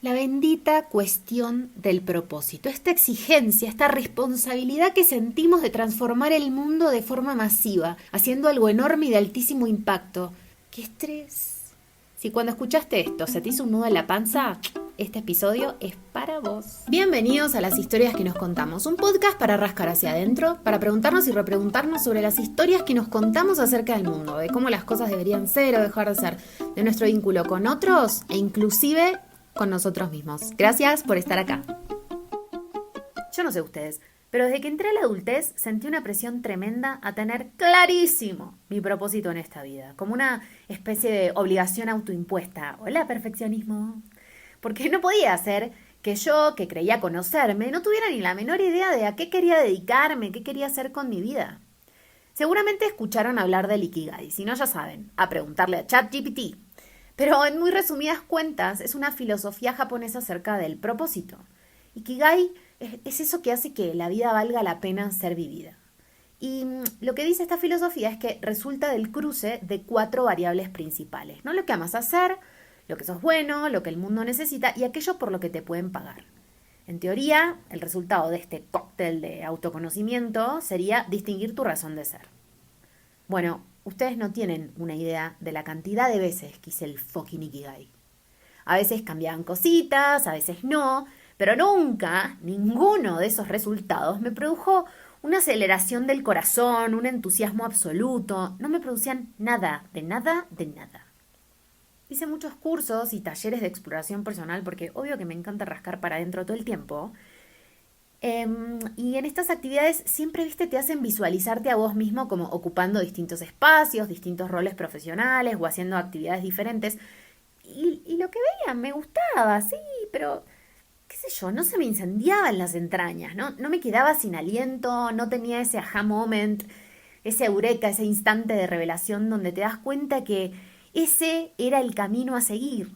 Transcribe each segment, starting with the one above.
La bendita cuestión del propósito, esta exigencia, esta responsabilidad que sentimos de transformar el mundo de forma masiva, haciendo algo enorme y de altísimo impacto. ¡Qué estrés! Si cuando escuchaste esto se te hizo un nudo en la panza, este episodio es para vos. Bienvenidos a Las Historias que nos contamos, un podcast para rascar hacia adentro, para preguntarnos y repreguntarnos sobre las historias que nos contamos acerca del mundo, de cómo las cosas deberían ser o dejar de ser, de nuestro vínculo con otros e inclusive con nosotros mismos. Gracias por estar acá. Yo no sé ustedes, pero desde que entré a la adultez sentí una presión tremenda a tener clarísimo mi propósito en esta vida, como una especie de obligación autoimpuesta. Hola, perfeccionismo. Porque no podía ser que yo, que creía conocerme, no tuviera ni la menor idea de a qué quería dedicarme, qué quería hacer con mi vida. Seguramente escucharon hablar del Ikigai, si no ya saben, a preguntarle a ChatGPT. Pero en muy resumidas cuentas es una filosofía japonesa acerca del propósito. Ikigai es eso que hace que la vida valga la pena ser vivida. Y lo que dice esta filosofía es que resulta del cruce de 4 variables principales, ¿no? Lo que amas hacer, lo que sos bueno, lo que el mundo necesita y aquello por lo que te pueden pagar. En teoría, el resultado de este cóctel de autoconocimiento sería distinguir tu razón de ser. Bueno, ustedes no tienen una idea de la cantidad de veces que hice el fucking Ikigai. A veces cambiaban cositas, a veces no, pero nunca ninguno de esos resultados me produjo una aceleración del corazón, un entusiasmo absoluto. No me producían nada, de nada, de nada. Hice muchos cursos y talleres de exploración personal porque obvio que me encanta rascar para adentro todo el tiempo. Y en estas actividades siempre, viste, te hacen visualizarte a vos mismo como ocupando distintos espacios, distintos roles profesionales o haciendo actividades diferentes. Y lo que veía me gustaba, sí, pero qué sé yo, no se me incendiaban las entrañas, ¿no? No me quedaba sin aliento, no tenía ese aha moment, ese eureka, ese instante de revelación donde te das cuenta que ese era el camino a seguir.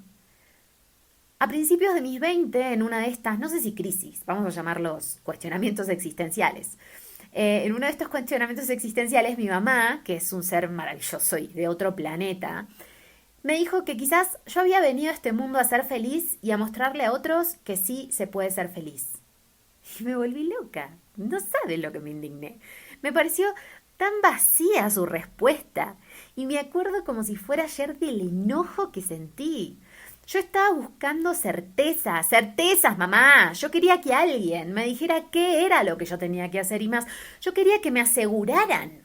A principios de mis 20, en una de estas, no sé si crisis, vamos a llamarlos cuestionamientos existenciales. En uno de estos cuestionamientos existenciales, mi mamá, que es un ser maravilloso y de otro planeta, me dijo que quizás yo había venido a este mundo a ser feliz y a mostrarle a otros que sí se puede ser feliz. Y me volví loca. No saben lo que me indigné. Me pareció tan vacía su respuesta. Y me acuerdo como si fuera ayer del enojo que sentí. Yo estaba buscando certezas, certezas, mamá. Yo quería que alguien me dijera qué era lo que yo tenía que hacer y más. Yo quería que me aseguraran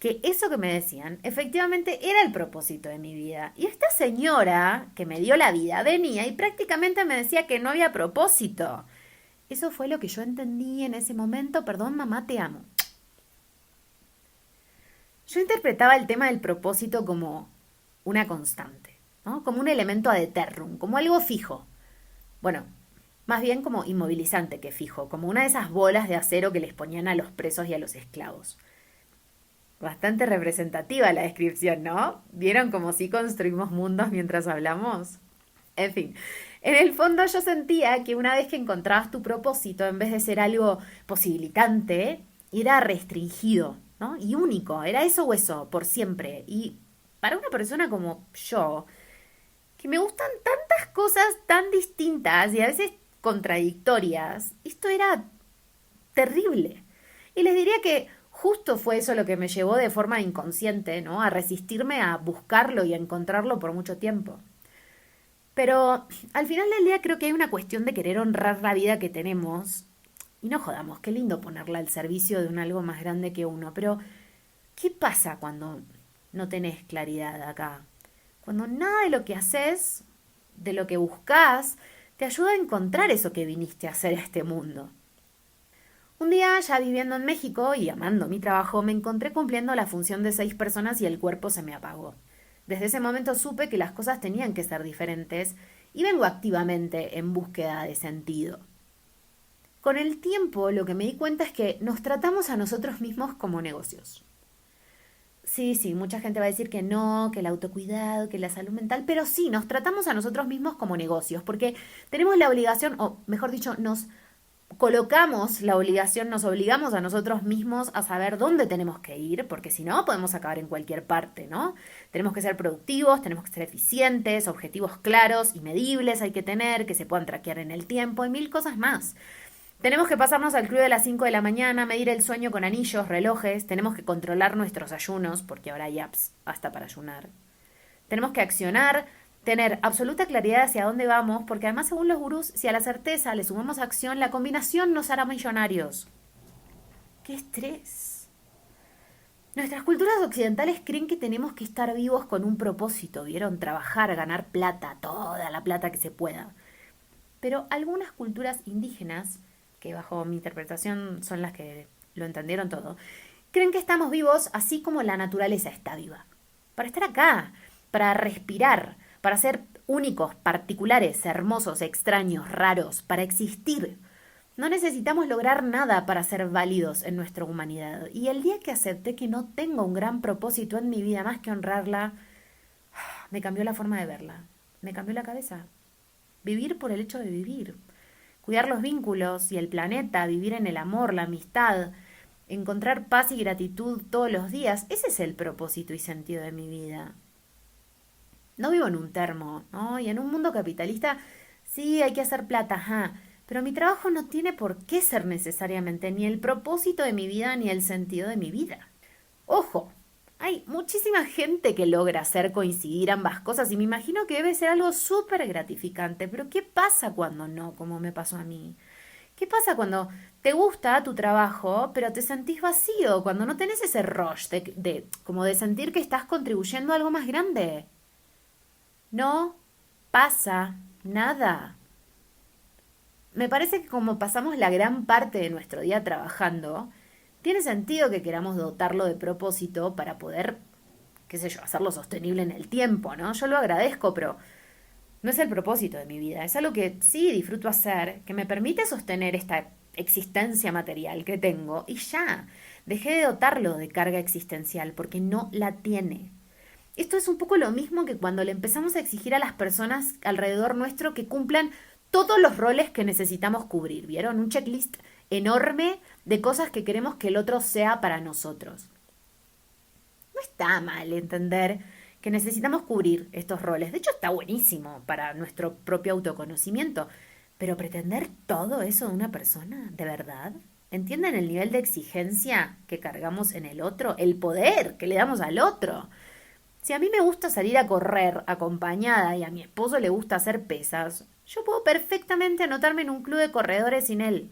que eso que me decían efectivamente era el propósito de mi vida. Y esta señora que me dio la vida venía y prácticamente me decía que no había propósito. Eso fue lo que yo entendí en ese momento. Perdón, mamá, te amo. Yo interpretaba el tema del propósito como una constante, ¿no? Como un elemento ad eternum, como algo fijo. Bueno, más bien como inmovilizante que fijo, como una de esas bolas de acero que les ponían a los presos y a los esclavos. Bastante representativa la descripción, ¿no? ¿Vieron cómo sí construimos mundos mientras hablamos? En fin, en el fondo yo sentía que una vez que encontrabas tu propósito, en vez de ser algo posibilitante, era restringido, ¿no? Y único, era eso o eso, por siempre. Y para una persona como yo, que me gustan tantas cosas tan distintas y a veces contradictorias, esto era terrible. Y les diría que justo fue eso lo que me llevó de forma inconsciente, ¿no? A resistirme a buscarlo y a encontrarlo por mucho tiempo. Pero al final del día creo que hay una cuestión de querer honrar la vida que tenemos. Y no jodamos, qué lindo ponerla al servicio de un algo más grande que uno. Pero, ¿qué pasa cuando no tenés claridad acá? Cuando nada de lo que haces, de lo que buscas, te ayuda a encontrar eso que viniste a hacer a este mundo. Un día, ya viviendo en México y amando mi trabajo, me encontré cumpliendo la función de 6 personas y el cuerpo se me apagó. Desde ese momento supe que las cosas tenían que ser diferentes y vengo activamente en búsqueda de sentido. Con el tiempo lo que me di cuenta es que nos tratamos a nosotros mismos como negocios. Sí, sí, mucha gente va a decir que no, que el autocuidado, que la salud mental, pero sí, nos tratamos a nosotros mismos como negocios, porque tenemos la obligación, o mejor dicho, nos colocamos la obligación, nos obligamos a nosotros mismos a saber dónde tenemos que ir, porque si no podemos acabar en cualquier parte, ¿no? Tenemos que ser productivos, tenemos que ser eficientes, objetivos claros y medibles hay que tener, que se puedan traquear en el tiempo y mil cosas más. Tenemos que pasarnos al club de las 5 de la mañana, medir el sueño con anillos, relojes, tenemos que controlar nuestros ayunos, porque ahora hay apps hasta para ayunar. Tenemos que accionar, tener absoluta claridad hacia dónde vamos, porque además, según los gurús, si a la certeza le sumamos acción, la combinación nos hará millonarios. ¡Qué estrés! Nuestras culturas occidentales creen que tenemos que estar vivos con un propósito, ¿vieron? Trabajar, ganar plata, toda la plata que se pueda. Pero algunas culturas indígenas, que bajo mi interpretación son las que lo entendieron todo, creen que estamos vivos así como la naturaleza está viva. Para estar acá, para respirar, para ser únicos, particulares, hermosos, extraños, raros, para existir. No necesitamos lograr nada para ser válidos en nuestra humanidad. Y el día que acepté que no tengo un gran propósito en mi vida más que honrarla, me cambió la forma de verla, me cambió la cabeza. Vivir por el hecho de vivir. Cuidar los vínculos y el planeta, vivir en el amor, la amistad, encontrar paz y gratitud todos los días. Ese es el propósito y sentido de mi vida. No vivo en un termo, ¿no? Y en un mundo capitalista sí hay que hacer plata, ajá. Pero mi trabajo no tiene por qué ser necesariamente ni el propósito de mi vida ni el sentido de mi vida. Ojo, hay muchísima gente que logra hacer coincidir ambas cosas y me imagino que debe ser algo súper gratificante. Pero ¿qué pasa cuando no, como me pasó a mí? ¿Qué pasa cuando te gusta tu trabajo, pero te sentís vacío? Cuando no tenés ese rush como de sentir que estás contribuyendo a algo más grande. No pasa nada. Me parece que como pasamos la gran parte de nuestro día trabajando, tiene sentido que queramos dotarlo de propósito para poder, qué sé yo, hacerlo sostenible en el tiempo, ¿no? Yo lo agradezco, pero no es el propósito de mi vida. Es algo que sí disfruto hacer, que me permite sostener esta existencia material que tengo y ya. Dejé de dotarlo de carga existencial porque no la tiene. Esto es un poco lo mismo que cuando le empezamos a exigir a las personas alrededor nuestro que cumplan todos los roles que necesitamos cubrir. ¿Vieron? Un checklist enorme de cosas que queremos que el otro sea para nosotros. No está mal entender que necesitamos cubrir estos roles. De hecho, está buenísimo para nuestro propio autoconocimiento. Pero pretender todo eso de una persona, ¿de verdad? ¿Entienden el nivel de exigencia que cargamos en el otro? El poder que le damos al otro. Si a mí me gusta salir a correr acompañada y a mi esposo le gusta hacer pesas, yo puedo perfectamente anotarme en un club de corredores sin él.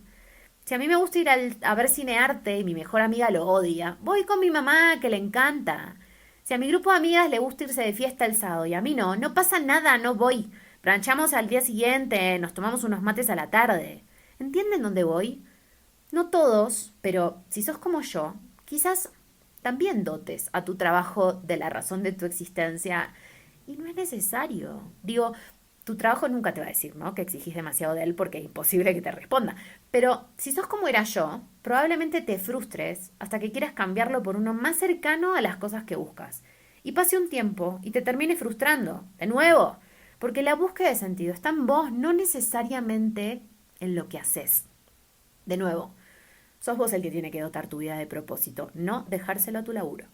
Si a mí me gusta ir a ver cinearte y mi mejor amiga lo odia, voy con mi mamá que le encanta. Si a mi grupo de amigas le gusta irse de fiesta el sábado y a mí no, no pasa nada, no voy. Planchamos al día siguiente, nos tomamos unos mates a la tarde. ¿Entienden dónde voy? No todos, pero si sos como yo, quizás también dotes a tu trabajo de la razón de tu existencia y no es necesario. Digo, tu trabajo nunca te va a decir, ¿no? Que exigís demasiado de él porque es imposible que te responda. Pero si sos como era yo, probablemente te frustres hasta que quieras cambiarlo por uno más cercano a las cosas que buscas. Y pase un tiempo y te termines frustrando, de nuevo, porque la búsqueda de sentido está en vos, no necesariamente en lo que haces. De nuevo, sos vos el que tiene que dotar tu vida de propósito, no dejárselo a tu laburo.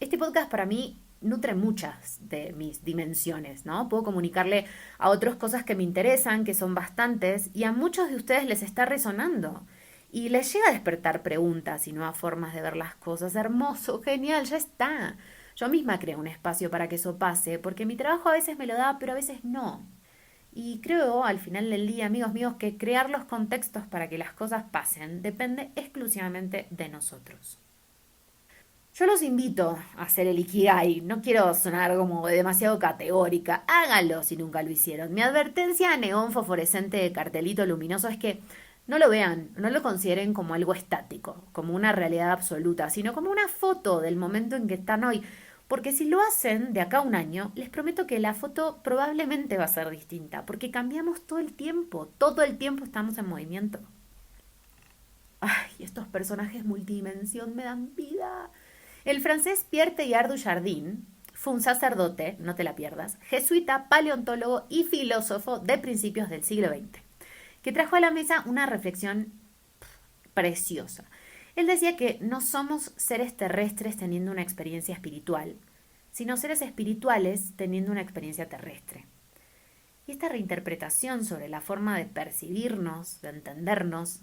Este podcast para mí nutre muchas de mis dimensiones, ¿no? Puedo comunicarle a otros cosas que me interesan, que son bastantes, y a muchos de ustedes les está resonando. Y les llega a despertar preguntas y nuevas formas de ver las cosas. Hermoso, genial, ya está. Yo misma creo un espacio para que eso pase, porque mi trabajo a veces me lo da, pero a veces no. Y creo, al final del día, amigos míos, que crear los contextos para que las cosas pasen depende exclusivamente de nosotros. Yo los invito a hacer el Ikigai. No quiero sonar como demasiado categórica. Háganlo si nunca lo hicieron. Mi advertencia a neón fosforescente de cartelito luminoso es que no lo vean, no lo consideren como algo estático, como una realidad absoluta, sino como una foto del momento en que están hoy. Porque si lo hacen de acá a un año, les prometo que la foto probablemente va a ser distinta, porque cambiamos todo el tiempo estamos en movimiento. Ay, estos personajes multidimensión me dan vida. El francés Pierre Teilhard du Chardin fue un sacerdote, no te la pierdas, jesuita, paleontólogo y filósofo de principios del siglo XX, que trajo a la mesa una reflexión preciosa. Él decía que no somos seres terrestres teniendo una experiencia espiritual, sino seres espirituales teniendo una experiencia terrestre. Y esta reinterpretación sobre la forma de percibirnos, de entendernos,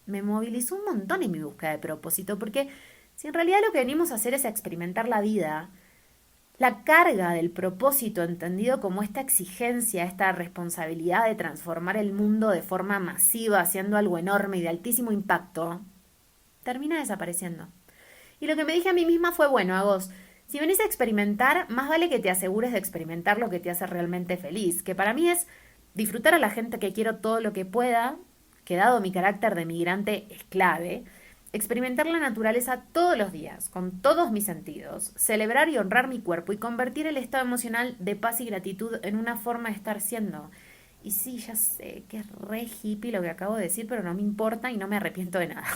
me movilizó un montón en mi búsqueda de propósito, porque si en realidad lo que venimos a hacer es experimentar la vida, la carga del propósito entendido como esta exigencia, esta responsabilidad de transformar el mundo de forma masiva, haciendo algo enorme y de altísimo impacto, termina desapareciendo. Y lo que me dije a mí misma fue, bueno, Agos, si venís a experimentar, más vale que te asegures de experimentar lo que te hace realmente feliz, que para mí es disfrutar a la gente que quiero todo lo que pueda, que dado mi carácter de migrante es clave, experimentar la naturaleza todos los días, con todos mis sentidos, celebrar y honrar mi cuerpo y convertir el estado emocional de paz y gratitud en una forma de estar siendo. Y sí, ya sé que es re hippie lo que acabo de decir, pero no me importa y no me arrepiento de nada.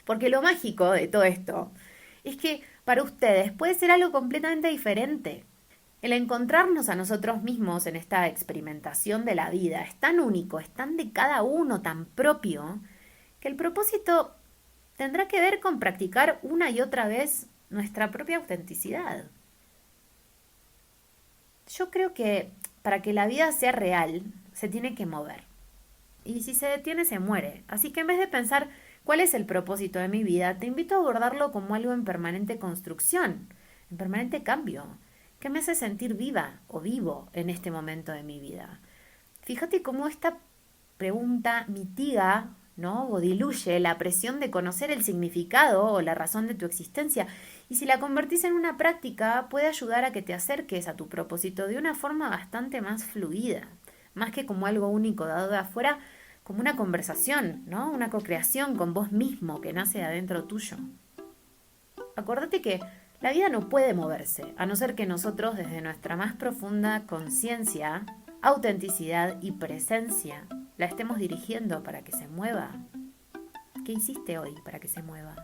Porque lo mágico de todo esto es que para ustedes puede ser algo completamente diferente. El encontrarnos a nosotros mismos en esta experimentación de la vida es tan único, es tan de cada uno, tan propio, que el propósito tendrá que ver con practicar una y otra vez nuestra propia autenticidad. Yo creo que para que la vida sea real, se tiene que mover. Y si se detiene, se muere. Así que en vez de pensar cuál es el propósito de mi vida, te invito a abordarlo como algo en permanente construcción, en permanente cambio, que me hace sentir viva o vivo en este momento de mi vida. Fíjate cómo esta pregunta mitiga, ¿no? O diluye la presión de conocer el significado o la razón de tu existencia. Y si la convertís en una práctica, puede ayudar a que te acerques a tu propósito de una forma bastante más fluida, más que como algo único dado de afuera, como una conversación, ¿no? Una co-creación con vos mismo que nace de adentro tuyo. Acordate que la vida no puede moverse, a no ser que nosotros desde nuestra más profunda conciencia, autenticidad y presencia la estemos dirigiendo para que se mueva. ¿Qué hiciste hoy para que se mueva?